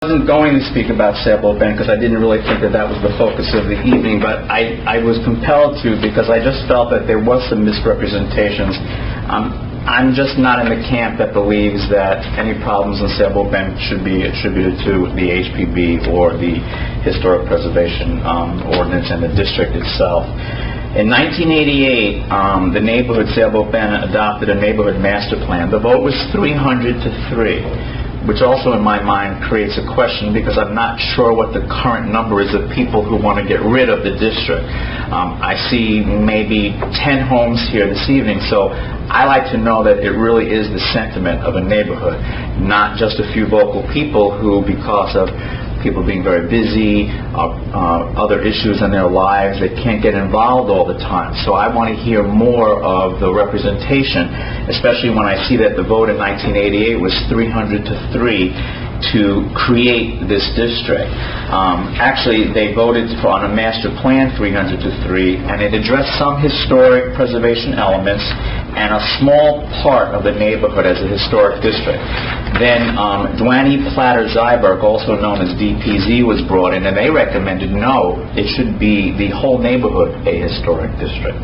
I wasn't going to speak about Sailboat Bend because I didn't really think that was the focus of the evening, but I was compelled to because I just felt that there was some misrepresentations. I'm just not in the camp that believes that any problems in Sailboat Bend should be attributed to the HPB or the Historic Preservation Ordinance and the district itself. In 1988, the neighborhood Sailboat Bend adopted a neighborhood master plan. The vote was 300 to 3. Which also in my mind creates a question because I'm not sure what the current number is of people who want to get rid of the district. I see maybe 10 homes here this evening, so I like to know that it really is the sentiment of a neighborhood, not just a few vocal people who, because of people being very busy, other issues in their lives, they can't get involved all the time. So I want to hear more of the representation, especially when I see that the vote in 1988 was 300 to 3 to create this district. Actually, they voted on a master plan 300 to 3, and it addressed some historic preservation elements and a small part of the neighborhood as a historic district. Then Dwani Platter-Zyberg, also known as DPZ, was brought in, and they recommended no, it should be the whole neighborhood a historic district.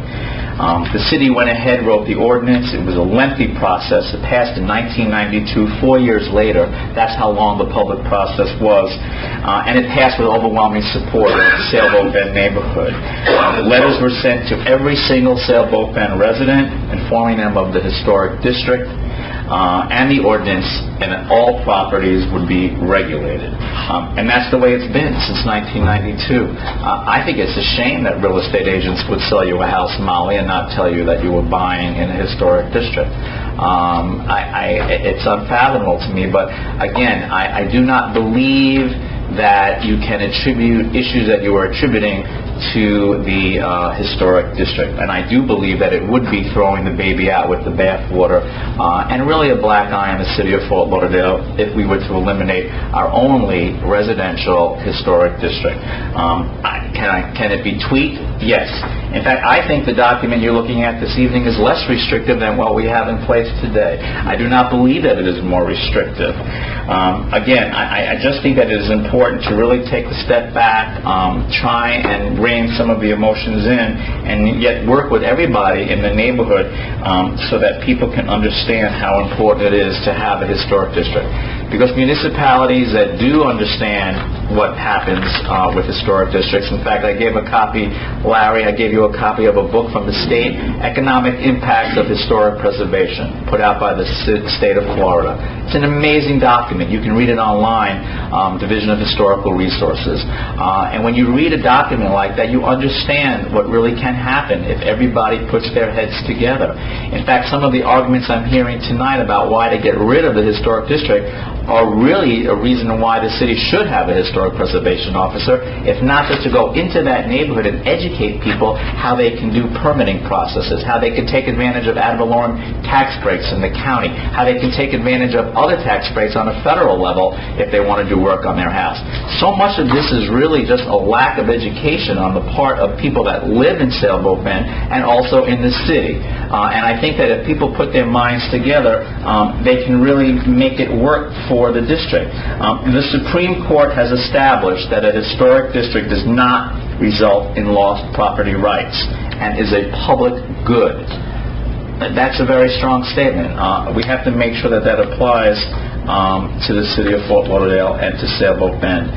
The city went ahead, wrote the ordinance. It was a lengthy process. It passed in 1992, 4 years later. That's how long the public process was. And it passed with overwhelming support of the Sailboat Bend neighborhood. Letters were sent to every single Sailboat Bend resident informing them of the historic district and the ordinance, and that all properties would be regulated. And that's the way it's been since 1992. I think it's a shame that real estate agents would sell you a house, Molly, and not tell you that you were buying in a historic district. It's unfathomable to me, but again, I do not believe that you can attribute issues that you are attributing to the historic district. And I do believe that it would be throwing the baby out with the bathwater and really a black eye on the city of Fort Lauderdale if we were to eliminate our only residential historic district. Can it be tweaked? Yes. In fact, I think the document you're looking at this evening is less restrictive than what we have in place today. I do not believe that it is more restrictive. Again, I just think that it is important to really take a step back, try and rein some of the emotions in, and yet work with everybody in the neighborhood so that people can understand how important it is to have a historic district. Because municipalities that do understand what happens with historic districts, in fact, I gave a copy, Larry, I gave you a copy of a book from the state, Economic Impacts of Historic Preservation, put out by the state of Florida. It's an amazing document. You can read it online, Division of Historical Resources. And when you read a document like that, you understand what really can happen if everybody puts their heads together. In fact, some of the arguments I'm hearing tonight about why to get rid of the historic district are really a reason why the city should have a historic preservation officer, if not just to go into that neighborhood and educate people how they can do permitting processes, how they can take advantage of ad valorem tax breaks in the county, how they can take advantage of other tax breaks on a federal level if they want to do work on their house. So much of this is really just a lack of education on the part of people that live in Sailboat Bend and also in the city. And I think that if people put their minds together, they can really make it work for the district. The Supreme Court has established that a historic district does not result in lost property rights and is a public good. That's a very strong statement. We have to make sure that that applies to the city of Fort Lauderdale and to Sailboat Bend.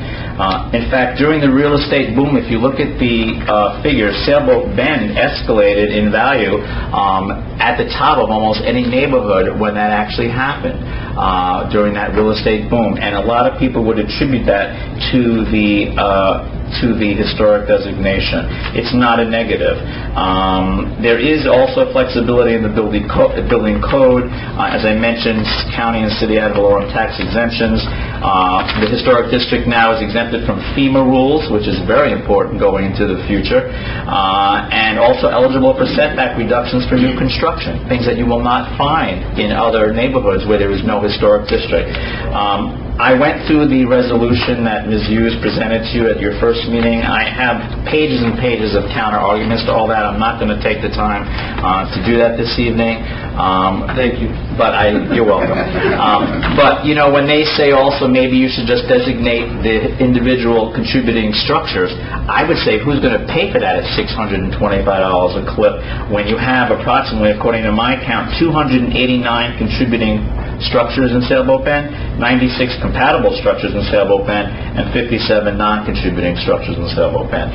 In fact, during the real estate boom, if you look at the figures, Sailboat Bend escalated in value at the top of almost any neighborhood when that actually happened during that real estate boom. And a lot of people would attribute that to the historic designation. It's not a negative. There is also flexibility in the building code. As I mentioned, county and city ad valorem tax exemptions. The historic district now is exempted from FEMA rules, which is very important going into the future, and also eligible for setback reductions for new construction, things that you will not find in other neighborhoods where there is no historic district. I went through the resolution that Ms. Hughes presented to you at your first meeting. I have pages and pages of counter-arguments to all that. I'm not going to take the time to do that this evening. Thank you. You're welcome. But, when they say also maybe you should just designate the individual contributing structures, I would say who's going to pay for that at $625 a clip when you have approximately, according to my count, 289 contributing structures in Sailboat Bend, 96 compatible structures in Sailboat Bend, and 57 non-contributing structures in Sailboat Bend.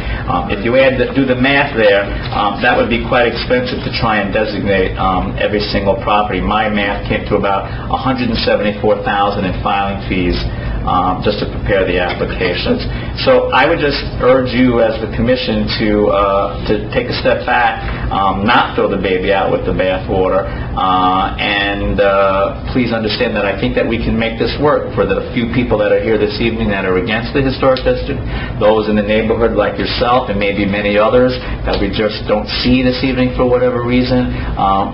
If you do the math there, that would be quite expensive to try and designate every single property. My math came to about $174,000 in filing fees just to prepare the applications. So I would just urge you as the commission to take a step back, not throw the baby out with the bathwater, and please understand that I think that we can make this work for the few people that are here this evening that are against the historic district, those in the neighborhood like yourself and maybe many others that we just don't see this evening for whatever reason.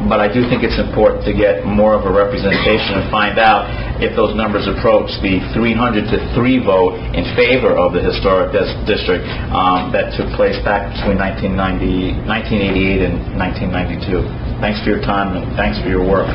But I do think it's important to get more of a representation and find out if those numbers approach the 300 to 3 vote in favor of the historic district that took place back between 1988 and 1992. Thanks for your time and thanks for your work.